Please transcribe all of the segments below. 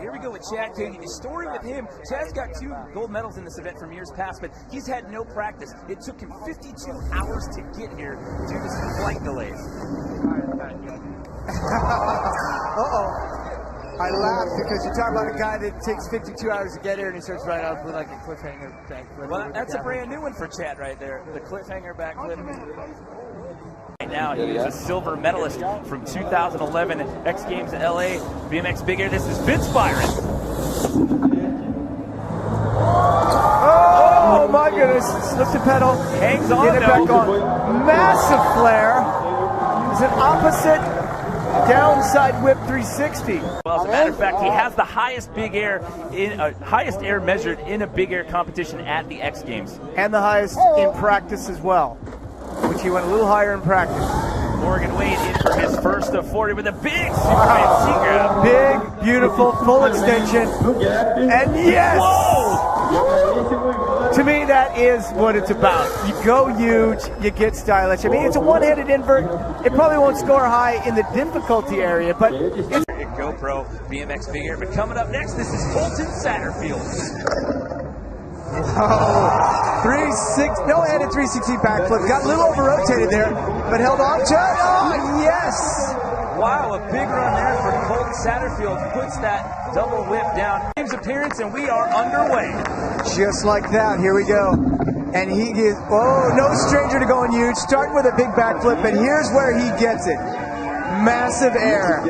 Here we go with Chad Katie. The story with him, Chad's got 2 gold medals in this event from years past, but he's had no practice. It took him 52 hours to get here due to some flight delays. I laughed because you talk about a guy that takes 52 hours to get here and he starts right off with like a cliffhanger backflip. Well, that's a brand new one for Chad right there, the cliffhanger backflip. Right now, he is a silver medalist from 2011 X Games LA BMX Big Air. This is Vince Byron. Oh my goodness! Slips the pedal, hangs on. Get it back on. Massive flare. It's an opposite downside whip 360. Well, as a matter of fact, he has the highest big air highest air measured in a big air competition at the X Games, and the highest in practice as well, which he went a little higher in practice. Morgan Wade in for his first of 40 with a big Superman C-grab. Big, beautiful, full extension, and yes! Whoa! To me, that is what it's about. You go huge, you get stylish. I mean, it's a one-handed invert. It probably won't score high in the difficulty area, but it's GoPro BMX Big Air. But coming up next, this is Colton Satterfield. Oh, no-handed 360 backflip. Got a little over-rotated there, but held on to it. Oh, yes! Wow, a big run there for Colton Satterfield. Puts that double whip down. Games appearance, and we are underway. Just like that. Here we go. And he is, no stranger to going huge. Starting with a big backflip, and here's where he gets it. Massive air.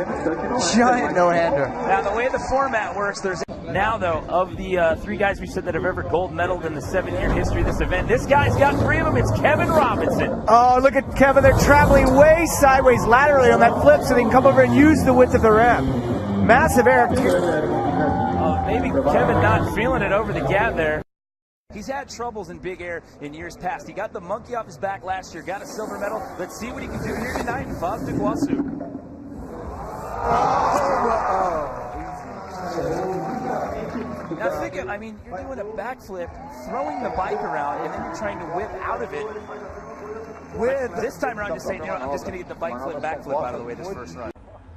Giant no-hander. Now, the way the format works, there's now, though, of the 3 guys we said that have ever gold medaled in the 7-year history of this event, this guy's got 3 of them. It's Kevin Robinson. Oh, look at Kevin. They're traveling way sideways laterally on that flip so they can come over and use the width of the ramp. Massive air. Maybe Kevin not feeling it over the gap there. He's had troubles in big air in years past. He got the monkey off his back last year, got a silver medal. Let's see what he can do here tonight in Iguaçu. Now think of, I mean, you're doing a backflip, throwing the bike around, and then you're trying to whip out of it. This time around, just saying, you know, I'm just going to get the bike flip, backflip out of the way this first run.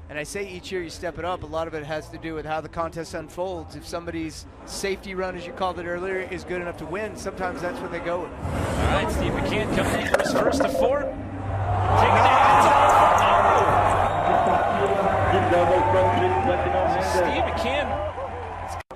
And I say each year you step it up. A lot of it has to do with how the contest unfolds. If somebody's safety run, as you called it earlier, is good enough to win, sometimes that's what they go with. All right, Steve McCann coming in for his first of 4. Taking the hands off. Steve McCann.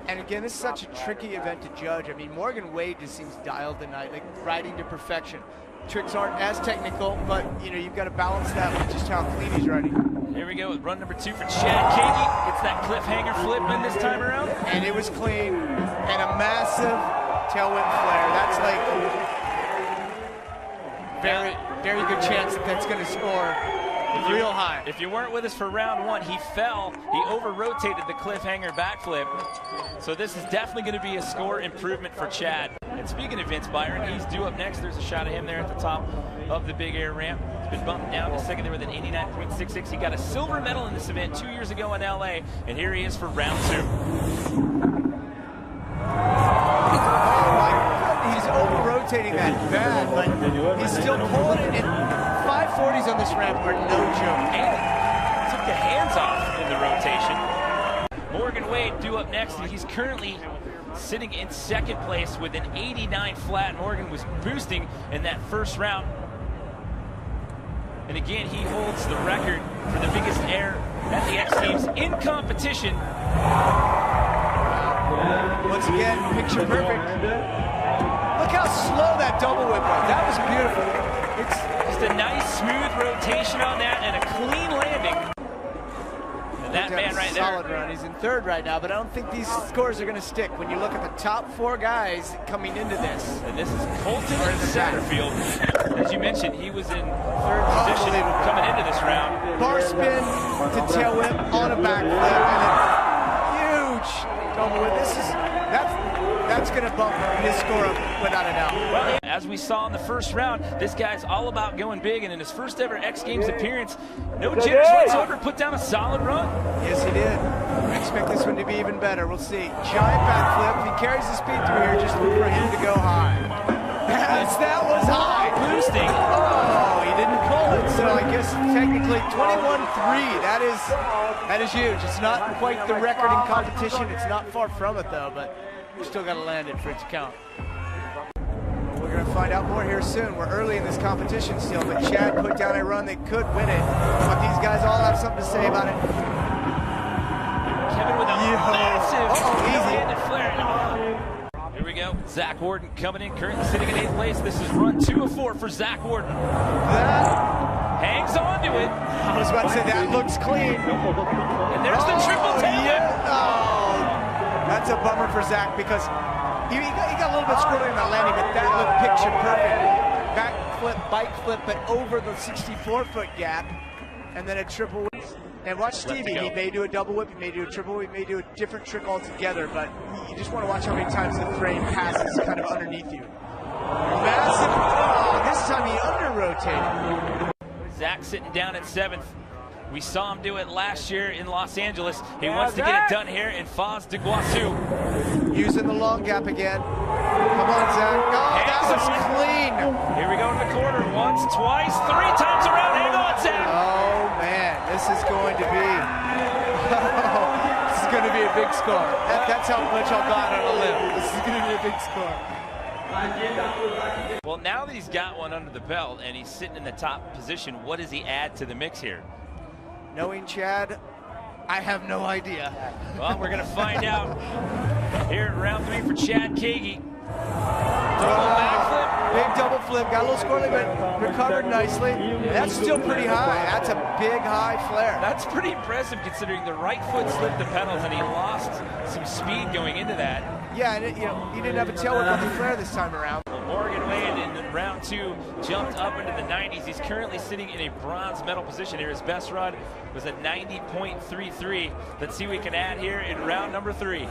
And again, this is such a tricky event to judge. I mean, Morgan Wade just seems dialed tonight, like riding to perfection. Tricks aren't as technical, but you know, you've got to balance that with just how clean he's riding. Here we go with run number 2 for Chad Katie. Gets that cliffhanger flip in this time around. And it was clean. And a massive tail whip flare. That's like very good chance that that's going to score real high. If you weren't with us for round 1, he fell. He over-rotated the cliffhanger backflip. So this is definitely going to be a score improvement for Chad. And speaking of Vince Byron, he's due up next. There's a shot of him there at the top of the big air ramp. He's been bumped down to second there with an 89.66. He got a silver medal in this event 2 years ago in LA, and here he is for round 2. He's over-rotating that bad, but he's still pulling it, and 540s on this ramp are no joke. And took the hands off in the rotation. Morgan Wade due up next, and he's currently sitting in second place with an 89 flat. Morgan was boosting in that first round. And again, he holds the record for the biggest air at the X Games in competition. Once again, picture perfect. Look how slow that double whip was. That was beautiful. It's just a nice smooth rotation on that and a clean landing. And that man right there. Solid run. He's in third right now, but I don't think these scores are going to stick when you look at the top 4 guys coming into this. And this is Colton Satterfield. As you mentioned, he was in third position coming into this round. Bar spin to tail whip on a backflip, and a huge double whip. That's going to bump his score up without a doubt. Well, as we saw in the first round, this guy's all about going big, and in his first ever X Games appearance, no jitters whatsoever, put down a solid run. Yes, he did. I expect this one to be even better. We'll see. Giant backflip. If he carries the speed through here, just look for him to go high. Yes, that was high. Boosting. Oh, he didn't pull it, so I guess technically 21-3. That is huge. It's not quite the record in competition. It's not far from it though, but we still got to land it for it to count. We're going to find out more here soon. We're early in this competition still, but Chad put down a run that could win it. But these guys all have something to say about it. Kevin with a massive easy flare. Here we go. Zach Warden coming in, currently sitting in 8th place. This is run 2 of 4 for Zach Warden. That hangs on to it. I was about to say that looks clean. And there's the triple tail whip. Oh, that's a bummer for Zach because he got a little bit squirrely in that landing, but that looked picture perfect. Back flip, bike flip, but over the 64-foot gap, and then a triple whip. And watch Stevie, he may do a double whip, he may do a triple whip, he may do a different trick altogether, but you just want to watch how many times the frame passes kind of underneath you. Massive, this time he under-rotated. Zach sitting down at 7th. We saw him do it last year in Los Angeles. He wants to get it done here in Foz de Iguaçu. Using the long gap again. Come on, Zach. Oh, that was clean. Here we go in the corner. Once, twice, 3 times around. Hang on, Zach. Oh, man. This is going to be... this is going to be a big score. That's how much I'll go out on a limb. This is going to be a big score. Well, now that he's got one under the belt and he's sitting in the top position, what does he add to the mix here? Knowing Chad, I have no idea. Well, we're going to find out here in round 3 for Chad Kagi. Double backflip, big double flip, got a little squirrely, but recovered nicely. That's still pretty high. That's a big high flare. That's pretty impressive considering the right foot slipped the pedals and he lost some speed going into that. Yeah, and he didn't have a tail whip on the flare this time around. Morgan Wade in round 2 jumped up into the 90s. He's currently sitting in a bronze medal position here. His best run was a 90.33. Let's see what we can add here in round number 3.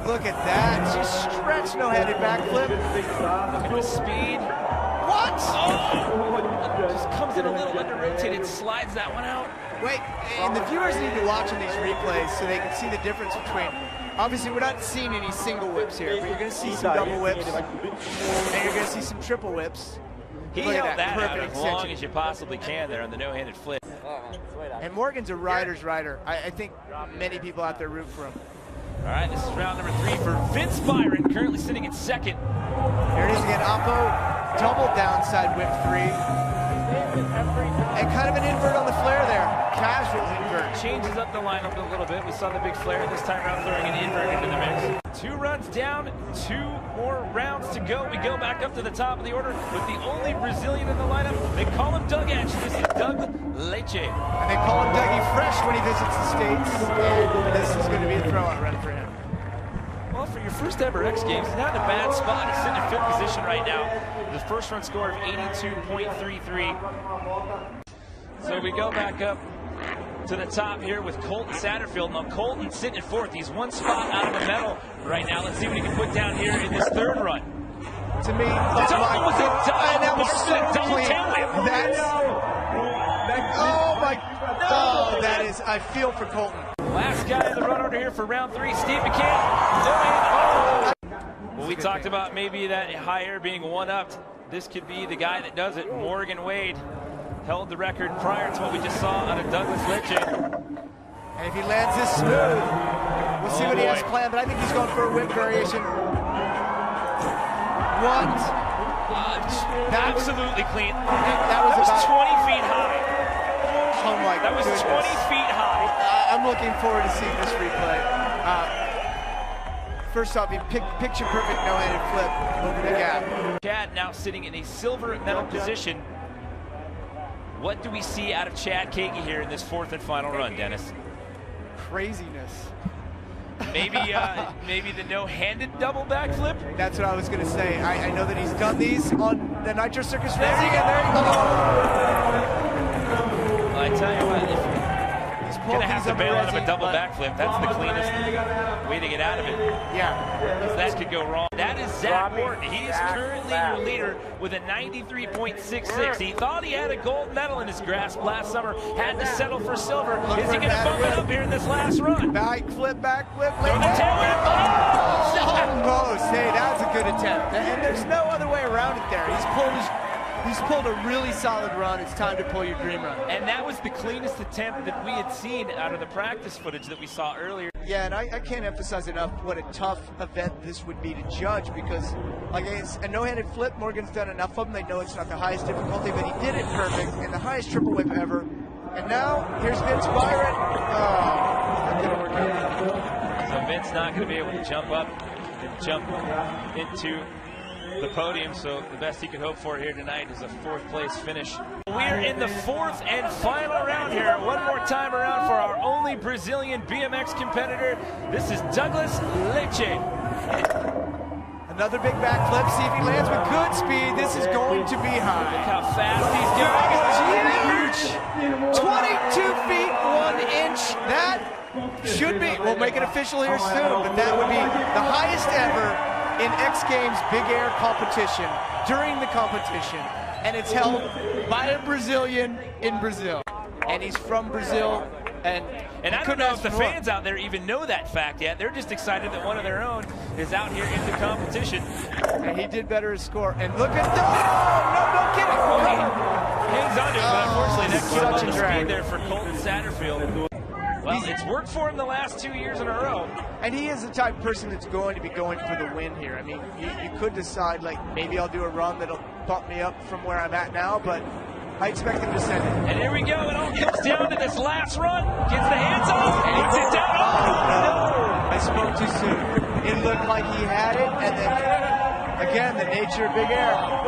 Look at that. Just stretch no-handed backflip. Look at the speed. What? Oh! Just comes in a little under-rotated, slides that one out. Wait, and the viewers need to watch on these replays so they can see the difference between... Obviously, we're not seeing any single whips here, but you're going to see some double whips, and you're going to see some triple whips. He held that out as long as you possibly can there on the no-handed flip. And Morgan's a rider's rider. I think many people out there root for him. All right, this is round number 3 for Vince Byron, currently sitting in 2nd. There it is again, Oppo, double downside whip 3. And kind of an invert on the flare there. Casual invert. Changes up the lineup a little bit. We saw the big flare this time around throwing an invert into the mix. 2 runs down, 2 more rounds to go. We go back up to the top of the order with the only Brazilian in the lineup. They call him Doug Edge. This is Doug Leite. And they call him Dougie Fresh when he visits the States. And this is going to be a throw-out run for him. Well, for your first ever X Games, he's not in a bad spot. He's sitting in 5th position right now. His first run score of 82.33. So we go back up to the top here with Colton Satterfield. Now Colton sitting in 4th. He's 1 spot out of the medal right now. Let's see what he can put down here in this 3rd run. To me, that was a double tail whip. That's... Oh my... Oh, that is... I feel for Colton. Last guy in the run order here for round 3, Steve McCann. Well, we talked about maybe that high air being one-upped. This could be the guy that does it. Morgan Wade held the record prior to what we just saw on a Douglas Leche. And if he lands this smooth, we'll see what he has planned, but I think he's going for a whip variation. What? Absolutely clean. That was 20 feet high. Oh my That was goodness. 20 feet high. I'm looking forward to seeing this replay. First off, he picture perfect no-handed flip over the gap. Chad now sitting in a silver medal position. What do we see out of Chad Kagi here in this 4th and final run, Dennis? Craziness. Maybe maybe the no-handed double backflip? That's what I was going to say. I know that he's done these on the Nitro Circus Racing, and there you go. I tell you what, if you're going to have to bail out of a double backflip, that's the cleanest way to get out of it. Yeah. Because that could go wrong. That is Zach Morton. He is currently your leader with a 93.66. He thought he had a gold medal in his grasp last summer, had to settle for silver. Is he going to bump it up here in this last run? Back flip, Throw the tail whip. Almost. Hey, that was a good attempt. And there's no other way around it there. He's pulled his He's pulled a really solid run. It's time to pull your dream run. And that was the cleanest attempt that we had seen out of the practice footage that we saw earlier. Yeah, and I can't emphasize enough what a tough event this would be to judge, because like it's a no-handed flip. Morgan's done enough of them. They know it's not the highest difficulty, but he did it perfect in the highest triple whip ever. And now here's Vince Byron. That didn't work out. So Vince not going to be able to jump up and jump into the podium, so the best he could hope for here tonight is a 4th place finish. We're in the 4th and final round here. One more time around for our only Brazilian BMX competitor. This is Douglas Leite. Another big backflip. See if he lands with good speed. This is going to be high. Look how fast he's going. Huge! 22 feet 1 inch. That should be, we'll make it official here soon, but that would be the highest ever in X Games Big Air competition during the competition. And it's held by a Brazilian in Brazil. And he's from Brazil. And I don't know if the fans out there even know that fact yet. They're just excited that one of their own is out here in the competition. And he did better his score. And look at that! No kidding! Hangs on to it, but unfortunately that killed on the drag. speed there for Colton Satterfield. Well, it's worked for him the last 2 years in a row. And he is the type of person that's going to be going for the win here. I mean, you could decide, like, maybe I'll do a run that'll bump me up from where I'm at now, but I expect him to send it. And here we go. It all comes down to this last run. Gets the hands off, puts it down. Oh, no. I spoke too soon. It looked like he had it, and then, again, the nature of Big Air.